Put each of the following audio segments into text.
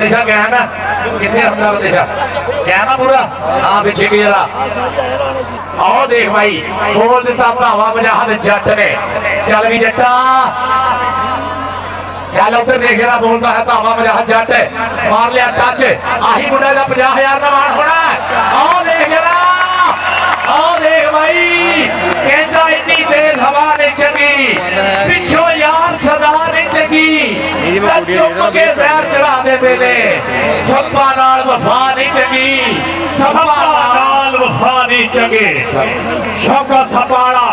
बंदिशा cam है कितने हमला बंदिशा कैम है पूरा हाँ पीछे की जरा आओ देख भाई बोल दिता भरावा मुजाहिद जट ने चल भी जट्टा चल उधर देख रहा बोलता है धावा मुजाहिद जट मार लिया टच आही मुंडे का 50,000 का मान होना आओ देख रहा आओ देख भाई कहता इतनी तेज हवा नहीं चली पिछो यार सदा नहीं चली चुप के जहर चला देते ने सपा नाल वफा नहीं चली सपा नाल वफा नहीं चली शौका सपाड़ा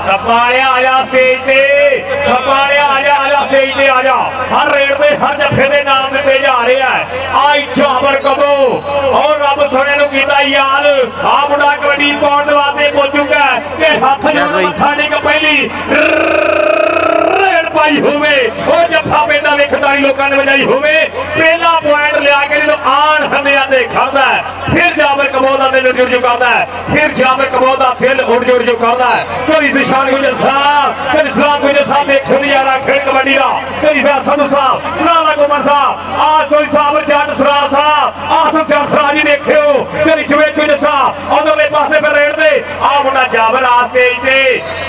सपाड़े आजा स्टेज पे सपाड़े आजा स्टेज पे आजा हर रेड पे हर जफे दे नाम दिते जा रहे हैं आई जाबर कबो और रब सोने नु कीता याद आ मुंडा कबड्डी पाउण दे वास्ते पहुंच चुका है ते हाथ जोड़ मत्था टेक पहली रेड पाई होवे ओ जफा पेंदा वेखदारी लोकां ने वजाई होवे पहला पॉइंट लिया के जो आन हंदियां दे खांदा फिर जाबर कबो दा दिल जुड़ चुकादा है फिर जाबर कबो दा दिल उड़ जुड़ चुकादा है कोई निशान गुजर साहब कोई इस्लाम गुजर साहब देखो नजारा खेल कबड्डी दा कोई फैसल साहब सलाम कुमार साहब आसोई साहब जट सरा साहब आसम जट सरा जी देखियो कोई जवेद गुजर साहब उधरले पासे पे रेड दे आ मुंडा जाबर आ स्टेज पे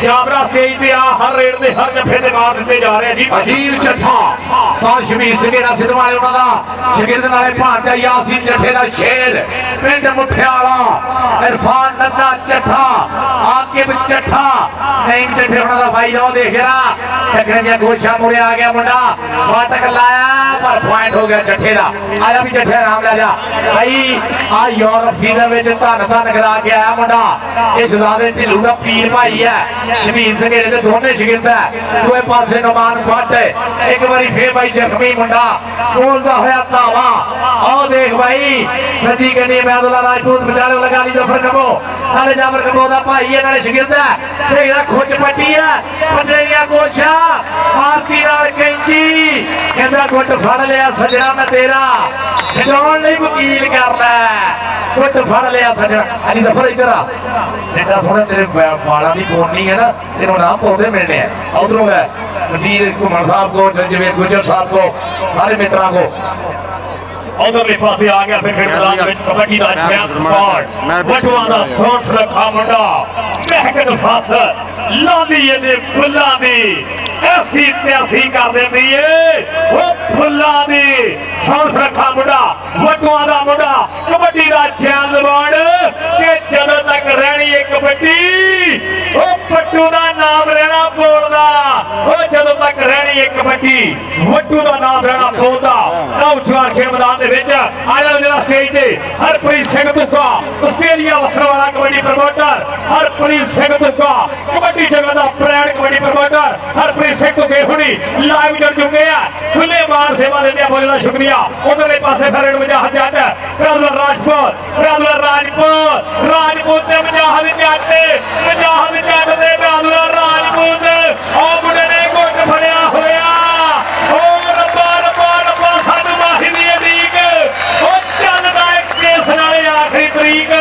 जाबरा स्टेज पे आ हर रेड दे हर जफे दे मार दिते जा रहे हैं जी अजीम चट्ठा साल शमीर सिगेड़ा सिद्ध वाले उन्हां दा शगिर्द नाले भांजा यासीन चट्ठे दा शेर पिंड मुठियाला इरफान नन्ना चट्ठा आकिब चट्ठा नहीं चट्ठे उन्हां दा भाई जाओ देख रहा टकरे दिया गोशा मुड़े आ गया मुंडा फाटक लाया पर पॉइंट हो गया चट्ठे दा आया भी चट्ठे आराम ले जा भाई आ यूरोप सीजन विच धन धन करा के आया मुंडा ये शहजादे ढिल्लू दा पीर भाई है शमीर सगेड़े दे दोने शगिर्द है दूए पासे नुमान भट्ट एक बारी फिर भाई जख्मी मुंडा बोलदा होया धावा आओ देख भाई सची गनी महदुल्ला राजपूत बचाले लगा ली जफर कबो नाले जाबर कबो दा भाई है नाले शगिर्द है देखदा खुच पट्टी है पटरे दिया गोशा मारती नाल कैंची कहंदा गुट फड़ लिया सजना मैं तेरा छडाउण लई वकील कर लै गुट फड़ लिया सजना अली जफर इधर आ जेड़ा सोने तेरे वाला दी कोनी है ना तेरे नाम पौधे मिलने हैं उधरों है नसीर कुमार साहब को जवेद गुजर साहब को सारे मित्रों को उधरले पासे आ गया फिर मैदान में कबड्डी का चैंप स्पॉट बटवा दा सोच रखा मुंडा महकन फस लादी ये फुल्ला दी ऐसी त्यासी कर देती है वो फुल्ला दी सोच रखा मुंडा बटवा दा मुंडा कबड्डी का चैंप स्पॉट के जदों तक रहनी है कबड्डी वो पट्टू दा नाम रहना बोलदा वो जदों तक रहनी है कबड्डी वट्टू दा नाम रहना बोलदा नौजवान खेल मैदान दे विच आया जरा स्टेज ते हरप्रीत सिंह तुका आस्ट्रेलिया वसरवाला कबड्डी प्रमोटर हरप्रीत सिंह तुका कबड्डी जगत दा ब्रांड कबड्डी प्रमोटर हरप्रीत सिंह तुके हुणी लाइव जुड़ चुके हैं खुले बार सेवा देने बहुत ज़्यादा शुक्रिया उधरले पासे फरेड मुजाहिद जट राजपूत राजपूत ते मुजाहिद जट दे राजपूत ओ मुंडे ने गुट फड़िया होया ओ रब्बा रब्बा रब्बा सानू माही दी तरीक ओ चलदा एक केस नाले आखिरी तरीक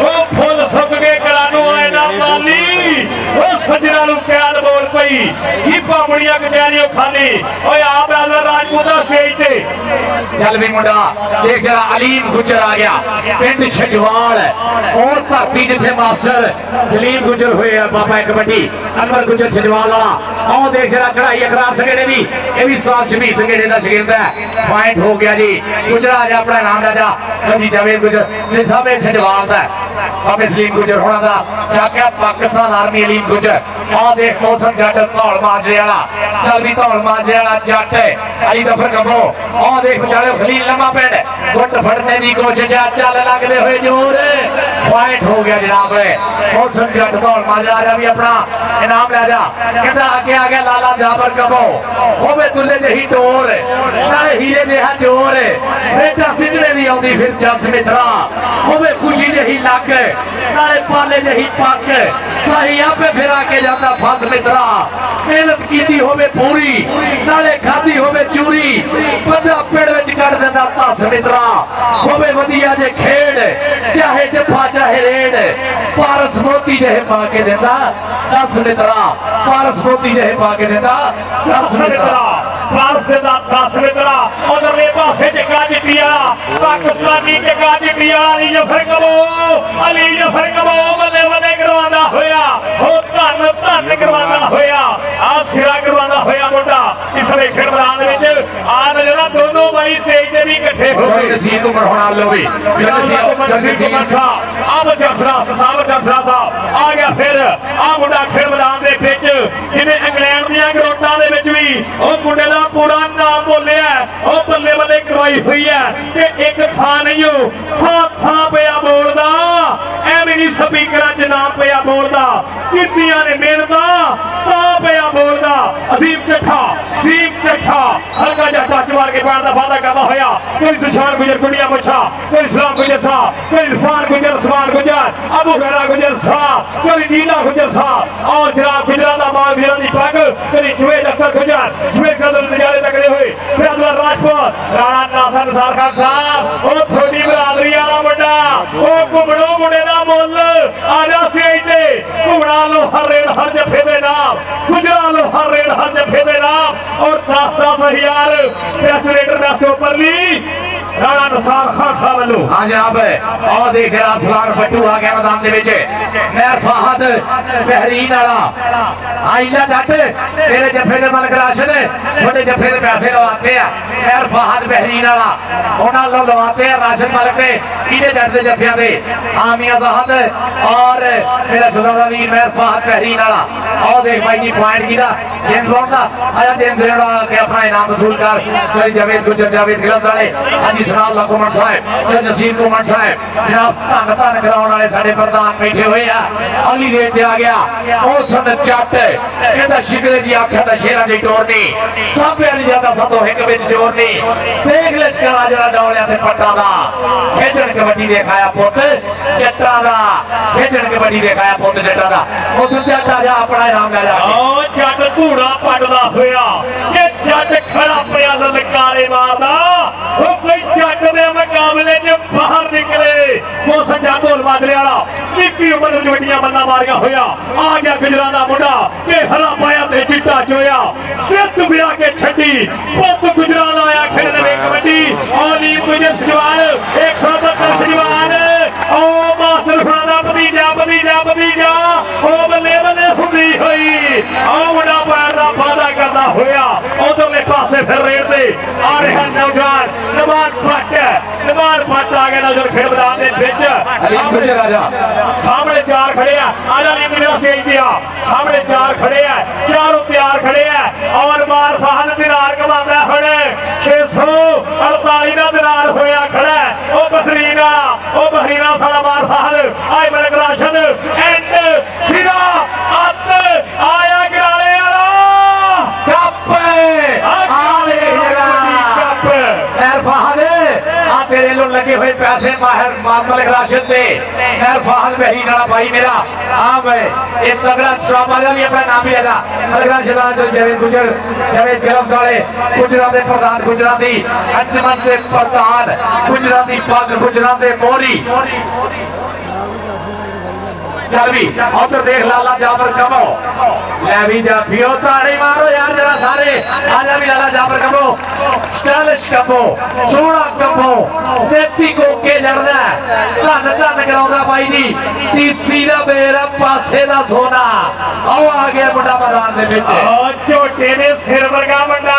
ओ फुल सुक के गलानू आए ना माली ओ सजना नू प्यार बोल पई जीपा मुड़िया कचहरियों खाली ओए आप राजपूत स्टेज ते चल भी मुंडा देख जरा अलीम गुजर आ गया पिंड छजवाल और धरती जिथे मास्टर सलीम गुजर हुए बाबा कबड्डी अनवर गुजर छजवाल वाला आओ देख जरा चढ़ाई अखरार सगेड़े भी ये भी साल शमीर सगेड़े का शगिर्द है पॉइंट हो गया जी गुजर आ जा अपना नाम राजा चंदी जावेद गुजर जिस साहब छजवाल का बाबे सलीम गुजर होना था जाके पाकिस्तान आर्मी अलीम गुजर आओ देख मौसम जट धौल माजरे वाला चल भी धौल माजरे वाला जट अली जफर कबो आओ देख बचाले खलील लम्मा पेंड गुट फड़ने की कोशिश चल लगते हुए जोर पॉइंट हो गया जनाब मौसम जट धौल माजरा भी अपना इनाम ले जा कहता आगे आ गया लाला जाबर कबो होवे दुल्ले जही डोर नाले हीरे जहा जोर बेटा सिजने नहीं आउंदी फिर जस मित्रा होवे खुशी जही लग नाले पाले जही पक सही आपे फिर आके जाता फस मित्रा मेहनत की होवे पूरी नाले खादी होवे चूरी बंदा पेड़ विच कट देंदा धस मित्रा होवे वधिया जे खेड चाहे जफा चाहे रेड पारस मोती जहे पा के देंदा दस मित्रा पारस मोती जहे पा के देंदा दस मित्रा पारस देंदा दस मित्रा उधरले पासे टिका जितिया उस्मानी के काजिया अली जफर कबो बल्ले बल्ले करवाना होया हो धन धन करवाना होया आ सिरा करवाना होया मुंडा इसले खेड मैदान दे विच आ नजरा दोनों भाई स्टेज ते भी इकट्ठे हो गए नसीब उमर होना लो भी नसीब अब जसरास साहब आ गया फिर आ मुंडा खेड मैदान दे विच जिने इंग्लैंड दी ग्राउंडां दे विच भी ओ मुंडे दा पूरा नाम बोलिया ओ बल्ले बल्ले करवाई हुई है कि एक थां नहीं हो थां पिया बोलदा एवें नहीं स्पीकर च नाम पिया बोलदा कितनियां ने मेहनता तां पिया बोलदा असीम चट्ठा हल्का जा टच मार के पैर दा वादा करदा होया कोई सुशान गुजर कुड़िया मुछा कोई सलाम गुजर साहब कोई इरफान गुजर उस्मान गुजर अबू गैरा गुजर साहब कोई नीला गुजर साहब और जनाब गुजरा दा मां वीरां दी पग कोई जुवेद अख्तर गुजर जुवेद कदर नजारे तकड़े हुए फिर अब्दुल्ला राजपूत राणा नासर निसार खान साहब ओ थोड़ी बरादरी वाला मुंडा ओ घुमड़ो मुंडे दा मुੱਲ आजा स्टेज ते घुमड़ा लो हर रेड हर जफे दे नाम गुजरा लो हर रेड हर जफे दे नाम और 10,000 best raider best openly Rana Nisar Khan साहब वालों हां जनाब और देख रहा फलान बट्टू आ गया मैदान दे विच मेहर फहद बहरीन वाला आइला जट तेरे जफे दे मलक राशिद थोड़े जफे दे पैसे लवाते हैं मेहर फहद बहरीन वाला उन्हां लो लवाते हैं राशिद मलक दे किने जट दे जफियां दे आमिया जहद और मेरा सदादा वीर मेहर फहद बहरीन वाला और देख भाई जी पॉइंट कीदा जेन रोड दा आजा जेन जेड़ा के अपना इनाम वसूल कर चल जावेद गुजर जावेद गिलस वाले हाजी सनाल लकुमन साहब चल नसीब कुमन साहब जनाब धन धन कराउण वाले साडे प्रधान बैठे हुए आ अली रेट ते आ गया ओ सन जट कहंदा शिकरे जी आख्या दा शेरा दी टोर नहीं सब वाली ज्यादा सतो एक विच जोर नहीं देख ले शकारा जरा डोलिया ते पट्टा दा खेडण कबड्डी दिखाया पुत जट्टा दा खेडण कबड्डी दिखाया पुत जट्टा दा उस जट आ जा अपना इनाम ले जा ओ जट घोड़ा पटदा होया कि जट खड़ा पिया ललकारे मारदा ओ कोई जट दे मुकाबले च बाहर निकले वो सज्जा ढोल माजरे वाला निक्की उम्र विच वड्डियां बंदा मारिया होया आ गया गुजरां दा मुंडा के हरा पाया ते चिट्टा चोया सिर दुबिया के छड्डी पुत गुजरां दा आया खेलने वे कबड्डी ओली गुजर जवान 172 जवान ओ मास्टर फरादा भतीजा ओ बल्ले बल्ले हुंदी होई आ मुंडा पैर दा वादा करदा होया उधरले पासे फिर रेड दे आ रहा नौजवान नमान भट्ट आ गया नजर खेल मैदान दे विच सामने चार खड़े हैं आजा लीग मेरा स्टेज दिया सामने चार खड़े हैं चारों तैयार खड़े हैं और मार फहद दिनार कमांदा खड़े 648 दा दिनार होया खड़ा ओ बहरीना सारा मार फहद आए मलक राशिद एंड सिरा अत आया गिराले वाला कप आले कप मेहर फहद आ तेरे लो लगे हुए पैसे माहिर मलक राशिद दे मेहर फहद बहरीन वाला भाई मेरा हां भाई ये तगड़ा श्राप वाला भी अपना नाम भी लेगा मलक राशिद जो जावेद गिलस वाले गुजरात दे प्रधान गुजरात दी अंजमन दे प्रधान गुजरात दी पग गुजरात दे मोरी चल भी उधर देख लाला जाबर कमो ले भी जा पियो ताड़ी मारो यार जरा सारे आजा भी लाला जाबर कमो स्टाइलिश कमो सोना कमो नेती को के लड़ना धन धन कराउंदा भाई जी तीसी दा मेरा पासे दा सोना आओ आ गया मुंडा मैदान दे विच ओ झोटे दे सिर वर्गा मुंडा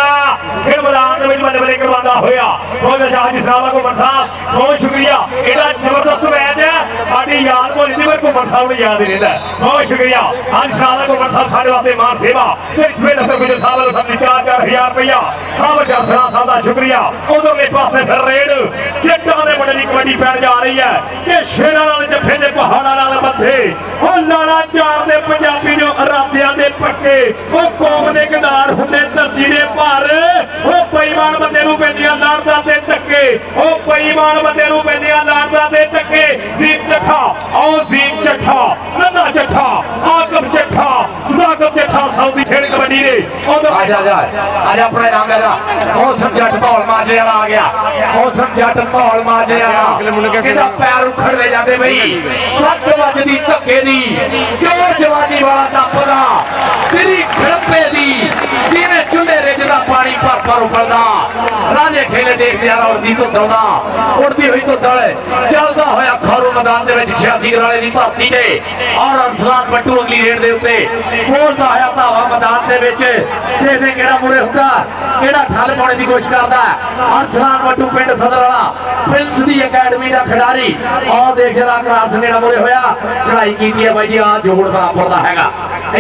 फिर मैदान दे विच बल्ले बल्ले करवांदा होया बहुत शाह जी सलाम को साहब बहुत शुक्रिया एड़ा जबरदस्त मैच है साडी याद भोली दी पर घुमन साहब याद ही रहता है बहुत शुक्रिया आज शाला को साहब सारे वास्ते मान सेवा इसमें दफ्तर गुजर साहब ने 4,000 रुपया साहब जसरा साहब का शुक्रिया उधरले पासे फिर रेड जट्टां दे मुंडे दी कबड्डी पैर जा रही है कि शेरां नाल जफे दे पहाड़ां नाल बंधे ओ लाड़ा चार दे पंजाबी जो अराबियां दे पक्के ओ कौम दे गदार हुंदे धरती दे भार ओ बेईमान बंदे नूं पैंदियां लाड़दा ते धक्के ओ बेईमान बंदे नूं पैंदियां लाड़दा ते धक्के जीत चट्ठा ओ जीत चट्ठा नन्ना चट्ठा आकब चट्ठा सुदाकब चट्ठा सऊदी खेल कबड्डी ने आजा अपना नाम ले जा मौसम जट धौल माजे वाला आ गया मौसम जट धौल माजे वाला किदा पैर उखड़ ले जाते भाई सट वजदी धक्के दी जोर जवानी वाला टप्पदा सिरी खड़पे दी जिवें चुंडे का पानी भर उबलता राजे खेले देखने वाला उड़ती तो दौड़ा उड़ती हुई तो दौड़े चलता होया खरू मैदान के 86 गराले की धरती से और अरसलान बट्टू अगली रेड के उत्ते बोलता होया धावा मैदान के देखने केड़ा मुरे होगा केड़ा ठल पाने की कोशिश करता है अरसलान बट्टू पिंड सदर वाला प्रिंस दी अकेडमी का खिडारी और देख जरा करार सनेड़ा मुरे होया चढ़ाई की है भाई जी आ जोड़ बराबर का हैगा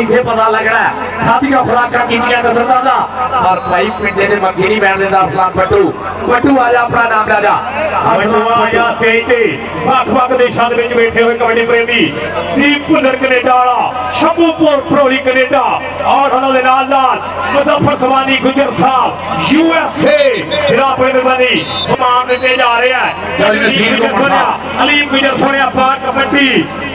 इत्थे पता लगना खादियां खुराकां कीतियां कसरतां दा पर भाई पिंडे दे मक्खी नहीं बैठ देंदा अरसलान बट्टू बट्टू आ जा अपना नाम ले जा आ स्टेज ते ਵੱਖ-ਵੱਖ देशों ਦੇ ਵਿੱਚ बैठे हुए कबड्डी प्रेमी दीप भुल्लर कनेडा वाला शंभूपुर प्रोली कनेडा और उन्होंने नाल मुजफ्फर सवानी गुजर साहब यूएसए जनाब मेहरबानी मान देते जा रहे हैं अलीम गुजर सोनिया पाक कबड्डी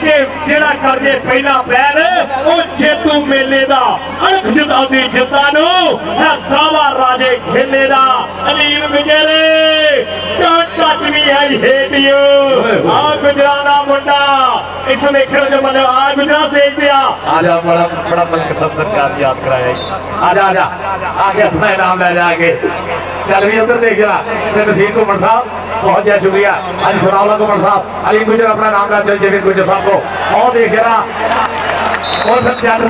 के जेड़ा करजे पहला पैर ओ जेतू मेले दा अणख जिता दी जिता नु है दावा राजे खेले दा अलीम गुजर don't touch me I hate you आ गुजराना मुंडा इस लेखन जो मतलब आ गुजरा स्टेज पे आजा बड़ा मन के सब दर्शक याद कराया आजा आगे अपना नाम ले जाके चल भी उधर देख जरा नसीर कुमार साहब बहुत ज्यादा शुक्रिया आज सनाउल्लाह कुमार साहब अली गुजर अपना नाम ला चल जेविन गुजर साहब को और देख जरा और सब जट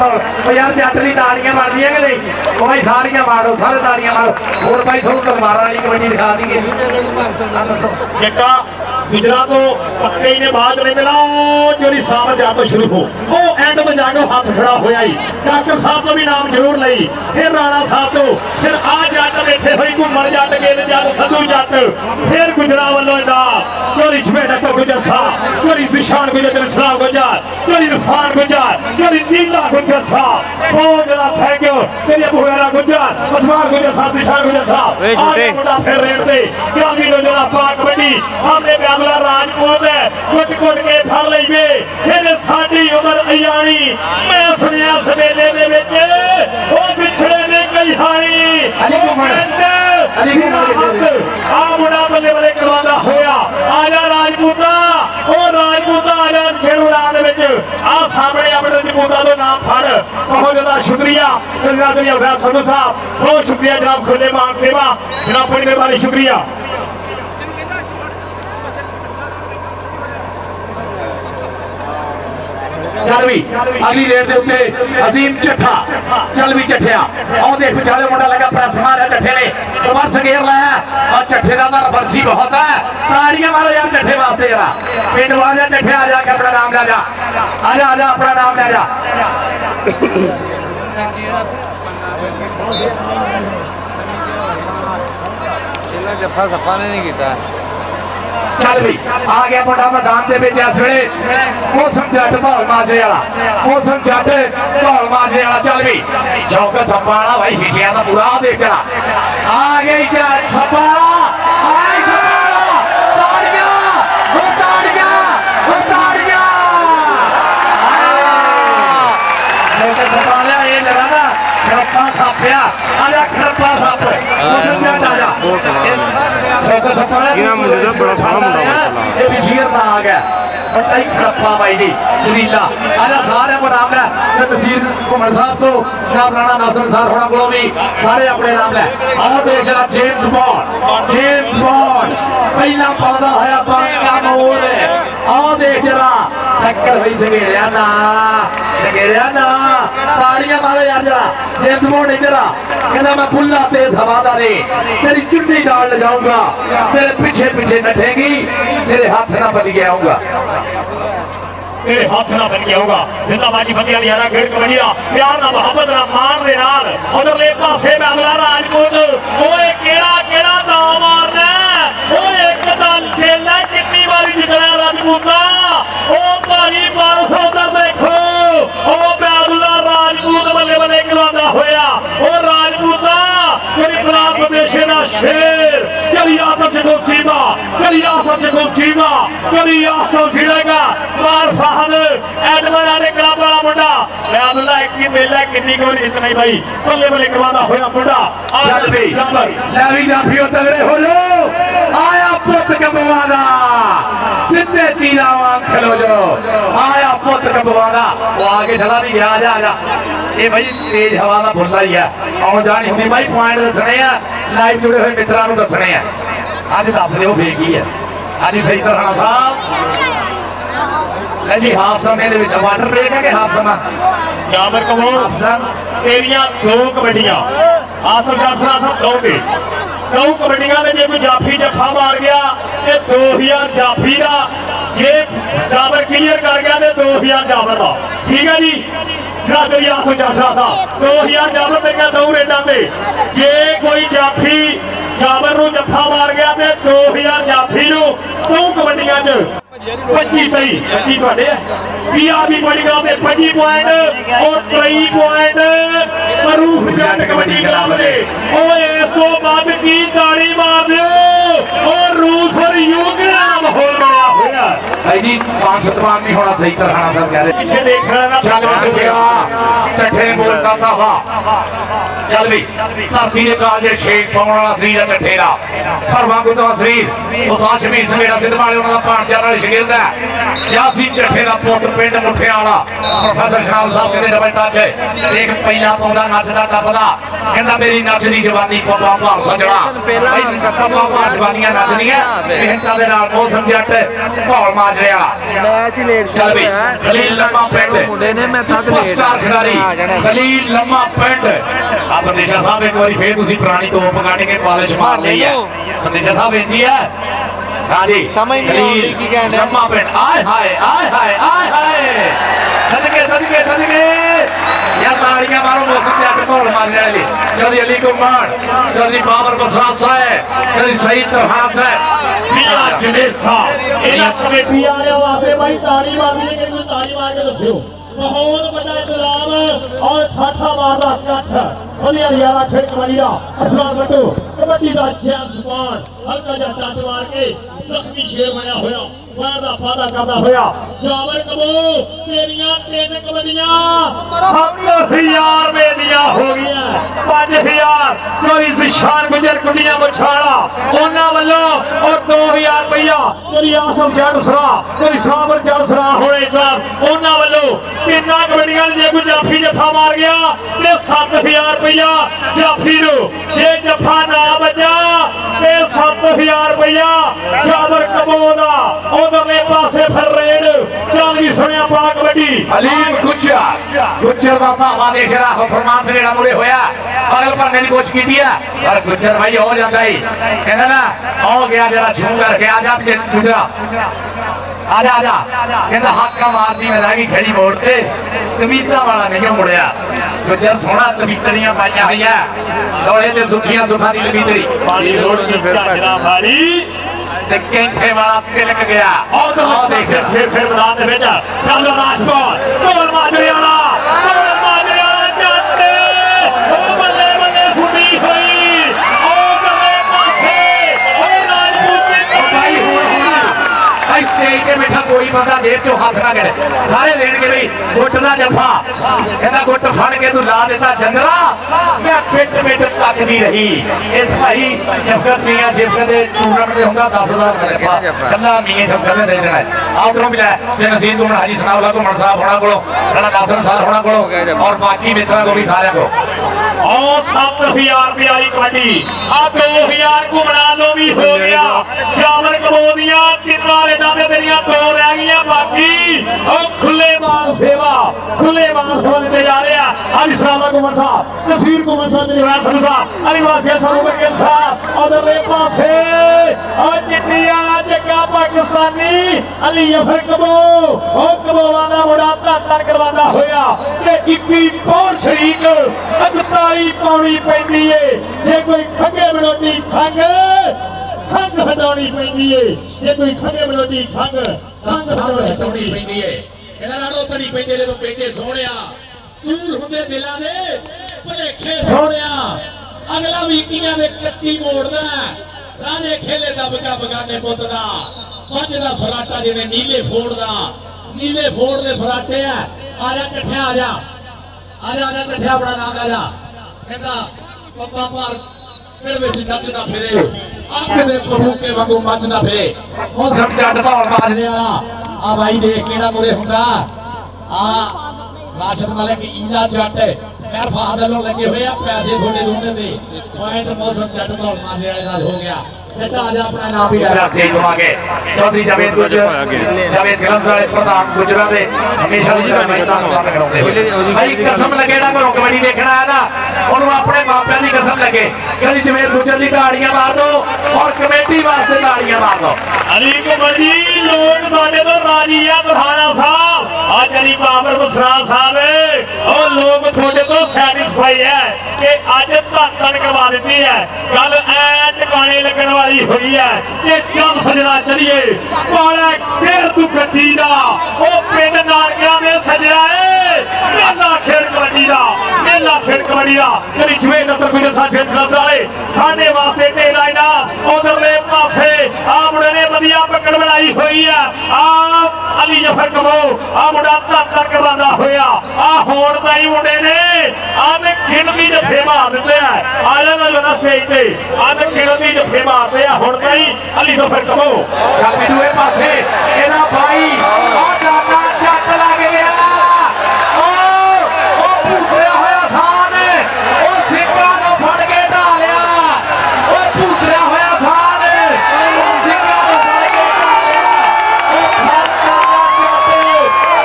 यार जटनी ताड़ियां मार दिया कि नहीं वो भाई सारियां मारो सारे ताड़ियां मारो और भाई थोड़ा तलवार वाली कबड्डी दिखा दी जट्टा गुजरा तो पक्के ने बाद नहीं मिला चोरी साहब जा तो शुरू हो ओ एंड में जाके हाथ खड़ा होया ही डॉक्टर साहब का भी नाम जरूर लई फिर राणा साहब तो फिर आ जट बैठे हुई घूमर जट गेल जट सदू जट फिर गुजरा वालों दा चोरी छेड़ा तो गुजर साहब चोरी सिशान गुजर इस्लाम गुजर चोरी इरफान गुजर चोरी नीला गुजर साहब बहुत ज्यादा थैंक यू तेरे बुहरा गुजर उस्मान गुजर साहब सिशान गुजर साहब आगे मुंडा फिर रेड पे क्या भी गुजरा पाक कबड्डी सामने अगला राजपूत है कुट कुट के फड़ लईए फिर साडी उमर अयानी मैं सुनिया सवेले दे विच ओ पिछड़े ने कई हानी आ मुंडा बल्ले बल्ले करवांदा होया आजा राजपूता ओ राजपूता आजा खेल मैदान दे विच आ सामने अपने राजपूता दा नाम फड़ बहुत ज्यादा शुक्रिया जनाब फैज संधू साहब बहुत शुक्रिया जनाब खुले मान सेवा जनाब बड़ी मेहरबानी शुक्रिया चल भी अगली रेड के उत्ते अजीम चट्ठा चल भी चट्ठिया और देख पिछाले मुंडा लगा प्रेस मारा चट्ठे ने रिवर्स घेर लाया और चट्ठे का रिवर्सी बहुत है ताड़ियां मारो यार चट्ठे वास्ते जरा पिंड वाले चट्ठे आ जाके अपना नाम ले जा आजा आजा अपना नाम ले जा जफा सफा ने नहीं किया चल भी आ गया मुंडा मैदान के विच इस वेले मौसम जट धौल माजे वाला मौसम जट धौल माजे वाला चल भी शौकत सप्पा वाला भाई शीशियां का पूरा देख जरा आ गई जट सप्पा आई सप्पा ताड़ियां वो ताड़ियां वो ताड़ियां शौकत सप्पा वाला ये जरा ना खड़प्पा साफिया आजा खड़प्पा साफ मौसम जट आजा शौकत सप्पा ये भी शेर का आ गया बड़ा ही खड़प्पा भाई जी जलीला आजा सारे को नाम है नसीर कुमार साहब को नाम राणा नासिर साहब होना को भी सारे अपने नाम है और देख जरा जेम्स बॉन्ड पहला पौधा है बांग का मोर और देख जरा टक्कर हुई सगेड़िया ना ताड़ियां मारो यार जरा जेम्स बॉन्ड इधर आ कहना मैं बुल्ला तेज हवादार तेरी चुन्नी डाल ले जाऊंगा तेरे पीछे पीछे नठेगी तेरे हाथ ना बन गया होगा तेरे हाथ ना बन गया होगा जिंदाबाजी फतिया लियारा खेड़ कबड्डी प्यार ना मोहब्बत ना मान दे नाल उधरले पासे में अगला राजपूत ओए केड़ा केड़ा दाव मारना ओए एक दा खेलना कितनी बारी जितना राजपूता ओ भारी 500 उधर देखो ओ अगला राजपूत बल्ले बल्ले करवांदा होया ओ राजपूता तेरी बलाक देशे दा शेर चली आसम से गोचीमा चली आसम से गोचीमा चली आसम फिरेगा मार साहब एडमन आने क्लब वाला मुंडा मैं अब्दुल्ला एक की मेला कितनी को जितना ही भाई बल्ले बल्ले करवाना होया मुंडा चल भी लावी जाफियो तगड़े हो लो आया पुत कमवादा सिद्धे तीरा वां खलो जो आया पुत पवादा वो आके चला भी गया आ जा ये भाई तेज हवा का बुला ही है आने जान नहीं होंगी भाई पॉइंट दसने लाइव जुड़े हुए मित्रों दसने अज दस दो फेक ही है अज सही तरह साहब जी हाफ समय वाटर ब्रेक है कि हाफ समय जाबर कमोल तेरिया दो कबड्डियां आसल जासरा सब दो कबड्डियां ने जे कोई जाफी जफा मार गया ते 2000 जाफी का जे जाबर क्लियर कर गया ते 2000 जाबर का ठीक है जी जरा आसल जासरा साहब 2000 जाबर दे गया 2 रेडा ते जे कोई जाफी जाबर नूं जफा मार गया ते 2000 जाफी नूं 2 कबड्डियां च 25 पीआरबी बॉडीगार्ड में 25 पॉइंट और 23 पॉइंट मरूफ जट कबड्डी क्लब ने और इसको बाद की ताड़ी मार दो और रूस और यूक्रेन का माहौल बना हुआ भाई जी 5 नहीं होना सही तरह राणा साहब कह रहे पीछे देख रहा ना चल चट्ठे ने बोल करता वाह चल भी धरती ने कहा जे शेख पाउण वाला शरीर है चट्ठे दा पर वांगू तो शरीर उस आशमीर समेड़ा सिद्ध वाले उन्हां दा भांजा नाल शगिर्द है यासी चट्ठे दा पुੱਤ पिंड मुठिया वाला प्रोफेसर शनाब साहब कहते डबल टच देख पहला पाउंदा नचदा टपदा कहंदा मेरी नचदी जवानी पापा भाल सजਣਾ भाई कत्ता पापा जवानियां नचदियां मेहनतां दे नाल मौसम जट भाल माजरिया मैच ही लेट चल भी खलील लम्मा पिंड मुंडे ने मैं तद लेट सुपरस्टार खिलाड़ी खलील लम्मा पिंड आ बंदेशा साहब एक बार फिर तुसी पुरानी तोप काट के पॉलिश मार ली है बंदेशा साहब इंजी है हां जी समझ नहीं आती की कहने लम्मा पिंड आय हाय आय हाय आय हाय सदके सदके सदके यार ताड़ियां मारो मौसम जट भाल मारने वाली चौधरी अली कुमार चौधरी बाबर बसरा साहब चौधरी सईद तरहान साहब पिया जनेसा इना कमेटी आया वास्ते भाई ताड़ी मारनी है कि ताड़ी मार के दस्यो बहुत बड़ा इंतजाम और ठाठा मारदा कट ਵਧੀਆ ਯਾਰਾ ਖੇਡ ਕਬੱਡੀ ਦਾ ਅਸਲਾਨ ਬੱਟੂ ਕਬੱਡੀ ਦਾ ਚੈਂਪੀਅਨ ਹਲਕਾ ਜਿਹਾ ਟੱਚ ਮਾਰ ਕੇ ਜ਼ਖਮੀ ਸ਼ੇਰ ਬਣਿਆ ਹੋਇਆ ਵਾਰ ਦਾ ਫਾਦਾ ਕਰਦਾ ਹੋਇਆ ਜਾਵਰ ਕਬੋ ਤੇਰੀਆਂ 3 ਕਬੱਡੀਆਂ 7000 ਰੁਪਏ ਦੀਆਂ ਹੋ ਗਈਆਂ 5000 ਚੋਰੀ ਜ਼ਿਸ਼ਾਨ ਗੁਜਰ ਕੁੰਡੀਆਂ ਮਛਾਲਾ ਉਹਨਾਂ ਵੱਲੋਂ ਔਰ 2000 ਰੁਪਇਆ ਤੇਰੀ ਆਸਮ ਜੜਸਰਾ ਤੇਰੀ ਸਾਬਰ ਜੜਸਰਾ ਹੋਏ ਸਾਹਿਬ ਉਹਨਾਂ ਵੱਲੋਂ 3 ਕਬੱਡੀਆਂ ਜੇ ਕੋਈ ਜਾਫੀ ਜਫਾ ਮਾਰ ਗਿਆ ਤੇ 7000 जाफी जे जफा ना बजा 7000 रुपया जाबर कबोदा उधरले पासे फिर रेड चल भी सुनिया पा कबड्डी अलीम गुज्जर दा भावा देख रहा हो फरमान से जेड़ा मुरे होया पागल भरने की कोशिश की है पर गुज्जर भाई हो जाता ही कहंदा ना हो गया जरा छू करके आ जा गुजरा आजा आजा कहंदा हक्का मारदी में रह गई खड़ी मोड़ ते कमीता वाला नहीं मुड़िया गुज्जर सोना तबीतरियां पाइया हुई है लोहे ते सुखियां सुखा दी तबीतरी पानी रोड की चादरा मारी ते कैंठे वाला तिलक गया और देख फिर मैदान दे विच चल राजकोट गोल माजरियाला जाते ओ बल्ले बल्ले फुटी हुई ओ गले पासे ओ राजपूत के भाई भाई स्टेज पे बैठा कोई बंदा जेब चो हाथ ना करे सारे लेन के भाई गुट दा जफा कहना गुट फड़ के तू ला देता जंगला मैं पिट पिट तक नहीं रही इस भाई शफकत मियां शफकत दे टूर्नामेंट दे हुंदा 10000 का जफा कल्ला मियां शफकत ने दे देना आप दोनों मिला जे नसीब को हाजी सनाउल्लाह को मन साहब होना कोलो राणा नासर साहब होना कोलो और बाकी मित्रों को भी सारे को और 7000 रुपया की कबड्डी आ 2000 घुमना लो भी हो गया जावर कबोदियां कितना रेडा ते तेरियां 2 रह गईयां बाकी और खुले मान सेवा लेते जा रहे हैं आज इस्लामा कुमार साहब नसीर कुमार साहब मेरे वासन साहब अलीवास के साहब बकेल साहब और रे पासे और चिट्टिया जग्गा पाकिस्तानी अली अफर कबो और कबोवा दा मुड़ा धन करवांदा होया ते 21 पौड़ शरीक 41 पौड़ी पैंदी है जे कोई खंगे बड़ोटी खंग हटानी पैंदी है जे कोई खंगे बड़ोटी खंग हटानी पैंदी है कहना राणो तरी पैंदे ले बेटे सोहणिया दूर हुंदे दिलां दे भलेखे सोहणिया अगला वीकियां दे कत्ती मोड़दा राजे खेले दबका बगाने पुੱਤ ਦਾ ਵੱਜਦਾ ਫਰਾਟਾ ਜਿਵੇਂ ਨੀਲੇ ਫੋੜ ਦੇ ਫਰਾਟੇ ਆ ਜਾ ਇਕੱਠਿਆ ਆ ਜਾ ਇਕੱਠਿਆ ਆਪਣਾ ਨਾਮ ਲੈ ਜਾ ਕਹਿੰਦਾ ਪੱਪਾ ਭਾਰ ਫਿਰ ਵਿੱਚ ਨੱਚਦਾ ਫਿਰੇ ਆਪੇ ਦੇ ਕਬੂਕੇ ਵਾਂਗੂ ਮੱਚਦਾ ਫਿਰੇ ਉਹ ਸਭ ਜੱਟ ਧੌਣ ਮਾਰਨੇ ਵਾਲਾ ਆ ਬਾਈ ਦੇਖ ਕਿਹੜਾ ਮੁਰੇ ਹੁੰਦਾ राशिद मलिक ईला जट मेहर फहद वालों लगे हुए हैं पैसे थोड़े ढूंढने दे पॉइंट मौसम जट दौड़ मारने वाले नाल हो गया जटा आज अपना नाम भी ले स्टेज तो आगे चौधरी जावेद जावेद गलम साले प्रधान गुजरा दे हमेशा दी तरह मैदान काम कराउंदे हुए भाई कसम लगे ना घरों कबड्डी देखना है ना उन्होंने अपने मापियां दी कसम लगे कभी जावेद गुजर दी ताड़ियां मार दो और कमेटी वास्ते ताड़ियां मार दो अली कबड्डी लोग साडे तो राजी है प्रधाना साहब आज अली बाबर बसरा साहब और लोग थोड़े तो सैटिस्फाई है कि आज धन करवा दी है कल ऐ टिकाने लगने वाली हुई है कि चल सजना चलिए पाला फिर तू गड्डी दा ओ पिंड नारकिया ने सजया है मेला खेल कबड्डी दा मेला खेल कबड्डी दा कभी जुए नतर कोई साथ खेल वाले साडे वास्ते ते लाइना उधरले पासे आ मुंडे ने बढ़िया पकड़ बनाई हुई है आप अली जफर कबो आ मुंडा धन करवांदा होया आ होण ताई मुंडे ने आने गिनती जफे मार दिते है आया ना लना स्टेज ते आने गिनती जफे मारते हैं हुण ताई अली जफर कबो चल भी दूए पासे एदा भाई आ दादा जट लग गया ओ भूतरिया होया सान ओ सिक्का नु फड़ के ढालिया ओ भूतरिया होया सान ओ सिक्का नु फड़ के ढालिया ओ खाता जट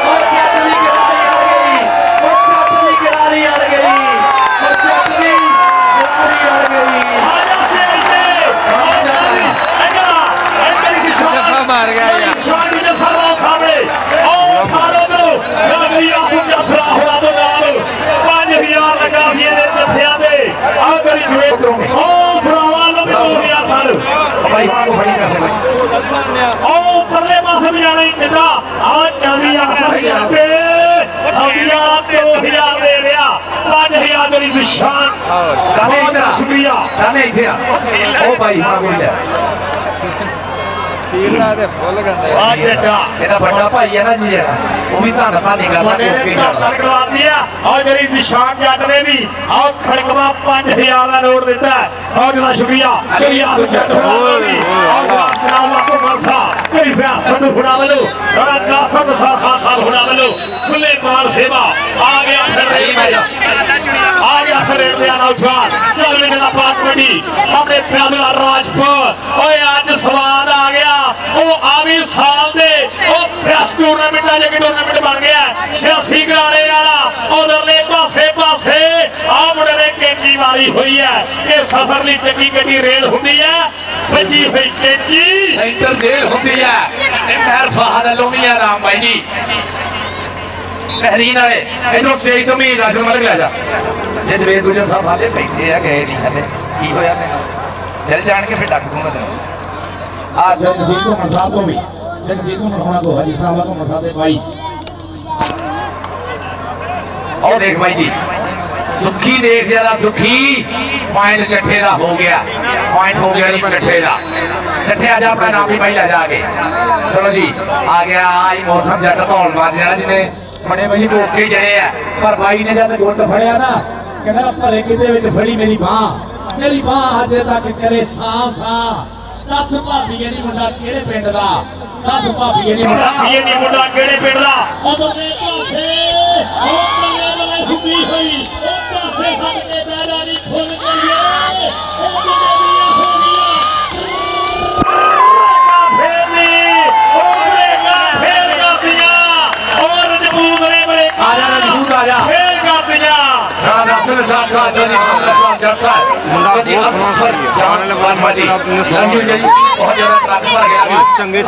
ओ जटली गिरारी अड़ गई ओ जटली गिरारी अड़ गई ओ जटली गिरारी अड़ गई आजा स्टेज पे मार गया यार शादी के सारा सामने ओ फारो दो नगरी आसम जसरा होना तो नाल 5000 लगा दिए ने जफिया दे आ करी जुए ओ फरावा लो 2000 थाल भाई को बड़ी पैसे भाई ओ परले पासे भी जाना ही कितना आज चली आसम पे सौदिया 2000 दे रिया 5000 करी निशान गाने इधर शुक्रिया गाने इधर ओ भाई हां बोल जा तीरना दे फुल गंदे आ जटा ਇਹਦਾ ਵੱਡਾ ਭਾਈ ਹੈ ਨਾ ਜੀ ਜਿਹੜਾ ਉਹ ਵੀ ਧੰਨਵਾਦੀ ਕਰਦਾ ਕਿਉਂਕਿ ਕਰਦਾ करवा दिया और जरी निशान जट ने भी और खड़कवा 5000 का नोट देता है और जरा शुक्रिया खुले मार सेवा आ गया चल मेरा बात बड़ी सामने प्यादा राजपुत ओए आज सवाल आ गया वो आवी साल दे वो प्रेस टूर्नामेंट आ जाके टूर्नामेंट बन गया 86 कराने वाला उधरले पासे पासे आ मुंडे ने कैंची मारी हुई है कि सफर ली चंगी गड्डी रेल हुंदी है बची हुई कैंची सेंटर जेल होती है मेहर फहद लोमिया राम भाई जी बहरीन वाले इधर स्टेज तो भी राशिद मलिक ले जा जदवेद गुजर साहब हाले बैठे है गए नहीं हले की होया तेन चल जान के फिर डक दूंगा तेन आ जनजीत को मरसा तो भी जनजीत को मरना तो हाजी साहब को मरसा दे भाई और देख भाई जी सुखी देख जरा सुखी पॉइंट चट्ठे का हो गया पॉइंट हो गया जी चट्ठे का चट्ठे आज अपना नाम भी भाई ला जाके चलो जी आ गया आई मौसम जट धौल मार जाना जिन्हें बड़े भाई धोखे जड़े है पर भाई ने जब गुट फड़िया ना कहना भले किते फड़ी मेरी बांह अजे तक करे सा सा 10 भाभी नहीं मुंडा केड़े पिंड दा 10 भाभी नहीं मुंडा केड़े पिंड दा उधरले पासे ओ बल्ले बल्ले हुई हुई ओ पासे हट के दादारी खुल गई है ओ जगेरिया हो गया और जबूत ने बड़े आजा रजबूत आजा फेर कर दिया राणा नासिर साहब साहब जी मोहम्मद साहब जट साहब जी अफसर जान वानवा जी लव यू जी बहुत ज्यादा ट्रक पर गया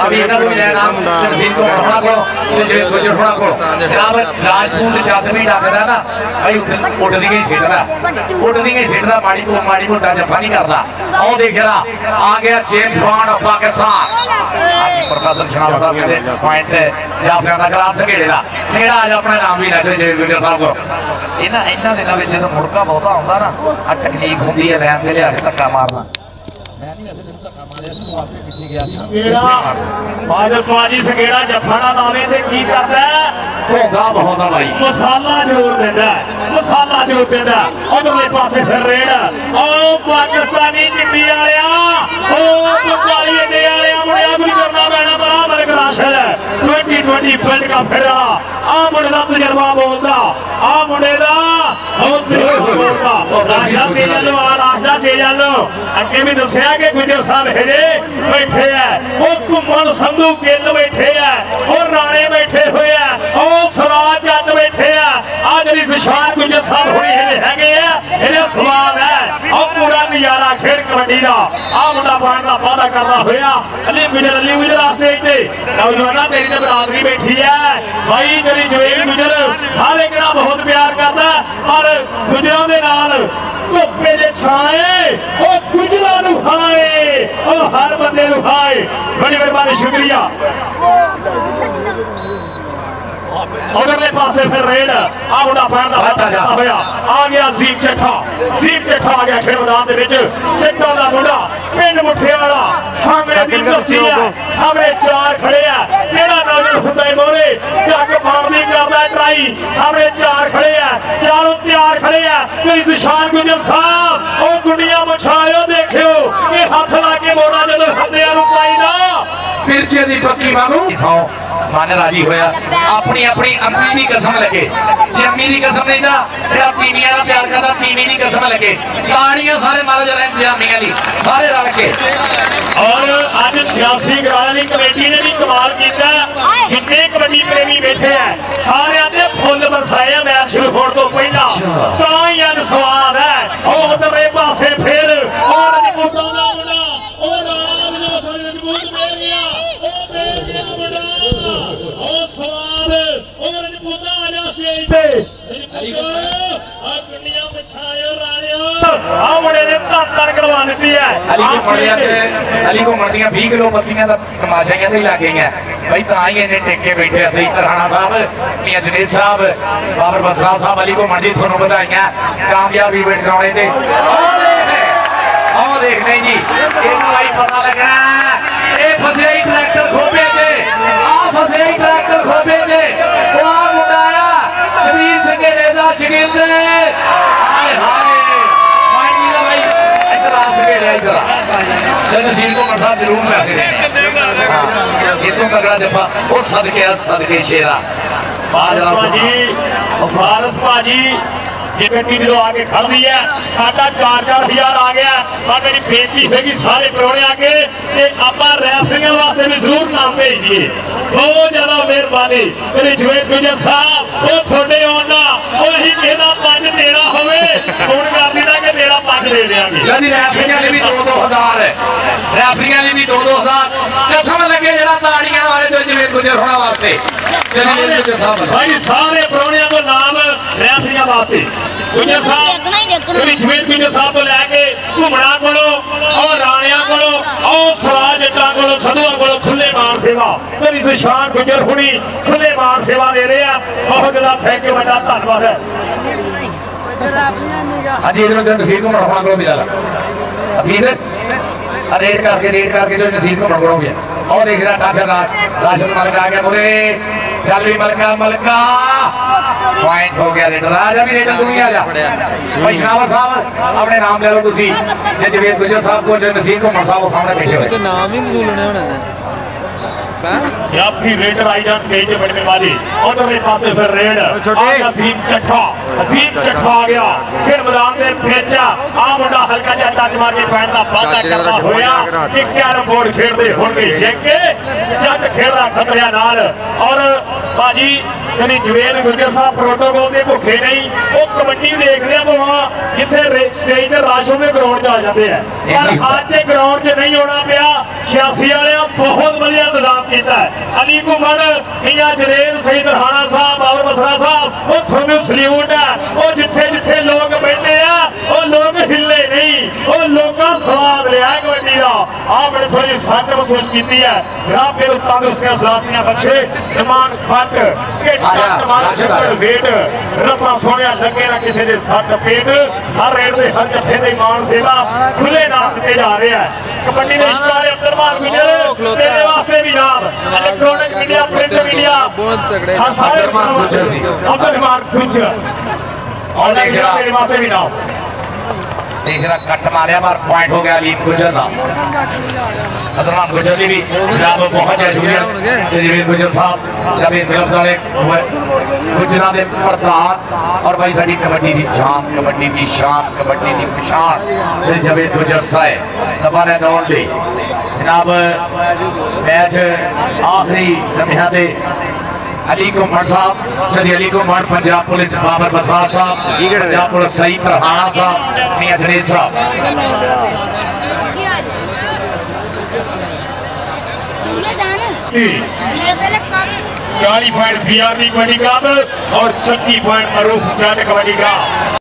अभी इधर भी ले नाम जनसीन को होना को जजवेद गुजर होना को जनाब राजपूत जात भी डाकदा ना भाई उठ दी गई सीटदा माड़ी मोटा जफा नहीं करदा आओ देख जरा आ गया जेम्स बॉन्ड ऑफ पाकिस्तान आगे प्रोफेसर शनाब साहब के पॉइंट जाफर नगर संघेड़े दा संघेड़ा आज अपना नाम भी ले जजवेद गुजर साहब को इन्हां दिनां विच जदों मुड़का बहुता आउंदा ना आ टेक्निक हुंदी है लैन ते लिया के धक्का मारना मैं नहीं वैसे तेन धक्का मारिया सी तू आपे पीछे गया सी बाजसवाजी संघेड़ा जफा ना लावे ते की करदा धोगा बहुत है भाई मसाला जरूर देंदा उधरले पासे फिर रेड ओ पाकिस्तानी चिट्टी वालिया ओ बंगाली इंडिया वालिया मुड़िया भी करना पैना बड़ा मलिक राशिद 2020 वर्ल्ड कप फिर आ मुंडे दा तजर्बा बोलदा आ मुंडे दा बहुत बोलदा राजा तेजलो आ राजा तेजलो अगे भी दसिया कि गुजर साहब हेजे बैठे है ओ घुमन संधू गिल बैठे है और राणे बैठे हुए है ओ स्वराज जट बैठे है आ जड़ी सुशांत गुजर साहब हुई हैगे है इहदे सवाल है और पूरा नजारा खेड कबड्डी दा आ मुंडा पाण दा वादा करदा होया अली गुजर स्टेज ते नौजवाना तेरी ते बरादरी बैठी है भाई जड़ी जवेद गुजर हर एक ना बहुत प्यार करदा और गुजरां दे नाल धुप्पे दे छाए ओ गुजरां नूं हाए ओ हर बंदे नूं हाए बड़ी मेहरबानी शुक्रिया उधरले पासे फिर रेड आ मुंडा पैर दा होया आ गया जीप चट्ठा आ गया खेल मैदान दे विच चट्ठा दा मुंडा पिंड मुठिया वाला सामने दी कुर्सी है सामने चार खड़े है केड़ा नौजवान हुंदा है मोरे जग मारदी करदा है ट्राई सामने चार खड़े है चारों तैयार खड़े है मेरी सुशांत गुजर साहब ओ गुंडियां मछायो देखियो कि हाथ ला के मोड़ा जदों हंदियां नूं पाई ना मिर्चे दी पक्की मांगू मन राजी होया अपनी अपनी अम्मी दी कसम लगे जे अम्मी दी कसम नहीं था तेरा तीमिया दा प्यार करदा तीमी दी कसम लगे ताड़ियां सारे मारो जरा इंतजामिया दी सारे रल के और आज 86 ग्रां दी कमेटी ने भी कमाल कीता जितने कबड्डी प्रेमी बैठे हैं सारे आते फुल बरसाए मैच शुरू होने तो पहला साईं स्वाद है ओ उधरले पासे फिर और रजपूतां दा मुंडा ओ राणा रजपूत मेर गया ओ मेर गया मुंडा ओ स्वाद और रजपूतां आ जा स्टेज पे आ दुनिया पछायो राणियो आ मुंडे ने धर करवा दी है अली को मंडियां 20 किलो पत्तियां दा तमाशाइयां ते लग गईयां भाई तां ही इन्ने टेके बैठे सही राणा साहब मियां जुनेद साहब बाबर बसरा साहब अली को मंडी थोनों बधाइयां कामयाबी बैठाने दे आओ देख ले जी एक भाई पता लगना ए फसे ट्रैक्टर खोबे जे आ फसे ट्रैक्टर खोबे जे ओ आ मुंडा आया शबीर सिंह दा शगिर्द हाय हाय माइनी दा भाई इधर आ सके इधर जन नसीर को मरसा जरूर पैसे देने हां ये तो तगड़ा जफा ओ सदके शेरा फारस भाजी कमेटी जो आके खड़ रही है साढ़ा 4-4 आ गया पर मेरी बेनती होगी सारे प्रोने आके आप रेफरियों वास्ते भी जरूर नाम भेज दिए बहुत ज्यादा मेहरबानी मेरे जुवेद गुजर साहब वो थोड़े होना वही कहना 5 देना होवे फोन कर देना कि तेरा 5 दे देंगे यानी रेफरियां ने भी 2-2000 रेफरियां ने भी 2-2000 कसम लगे जरा ताड़ियां वाले जो जुवेद गुजर होना वास्ते जुवेद गुजर साहब भाई सारे प्रोनियां को नाम रेफरियां वास्ते गुजर साहब जुवेद गुजर साहब तो लैके घुमना कोलों और राणियां कोलों और स्वराज जट्टां कोलों सधुआं कोलों खुले मान सेवा मेरी सुशांत गुजर हुणी खुले मान सेवा दे रहे हैं बहुत ज्यादा थैंक यू बड़ा धन्यवाद है हाँ जी इधर जो नसीब को मरवा करो दिला हफीज रेड करके जो नसीब को मरवा गया और एक राशन मलका आ गया बोले चल भी मलका पॉइंट हो गया रेडर राजा भी रेडर तुम ही आ जा भाई शनावर साहब अपने नाम ले लो तुसी जे जवेद गुजर साहब को जो नसीब को मर साहब सामने बैठे हुए तो नाम ही मसूलने होने ने जब भी रेडर आई जान स्टेज पे बैठने वाली उधरले पासे फिर रेड हसीम चट्ठा आ गया फिर मैदान में भेजा आ मुंडा हल्का जा टच मार के पैर दा वादा करना होया कि कैरम बोर्ड खेलदे होणगे जेके जट खेलदा खतरिया नाल और बाजी कभी जुवेद गुजर साहब प्रोटोकॉल के भुखे नहीं वो कबड्डी देख रहे भावा जिथे स्टेज ते रश होवे ग्राउंड च आ जाते हैं पर आज ते ग्राउंड च नहीं होना पिया 86 वाले बहुत बढ़िया इंतजाम किया है अली कुमार मियां जुनेद सईद राणा साहब बाबर बसरा साहब वो थोनू सल्यूट है वो जिथे जिथे लोग बैठे हैं वो लोग हिले नहीं वो लोगों स्वाद लिया कबड्डी का आपने थोड़ी सट महसूस की है रब मेरे तंदुरुस्तियां सलामतियां बख्शे दिमाग फट वेट रब्बा सोनिया लगे ना किसी दे सट पेट हर रेड दे हर जत्थे दे मान सेवा खुले नाम दिते जा रहे हैं कबड्डी दे शिकार अब्दुलरहमान गुजर तेरे वास्ते भी नाम electronic media print media Abdul Rahman गुजर और तेरे वास्ते भी नाम तीसरा कट मारिया पर पॉइंट हो गया अलीम गुजर का अदरमान गुजर भी जनाब बहुत जय जवेद गुजर साहब जवेद फिल्म वाले गुजरा के प्रधान और भाई साड़ी कबड्डी की जान कबड्डी की शान कबड्डी की पछाण जवेद गुजर साहब दोबारा नौन ली जनाब मैच आखिरी लम्हा दे अली कुमार साहब सदी अली कुमार पंजाब पुलिस बाबर बसार साहब पंजाब पुलिस सईद रहाना साहब मियां जरीद साहब 40 पॉइंट बीआरबी कबड्डी क्लब और 36 पॉइंट मरूफ जाट कबड्डी क्लब।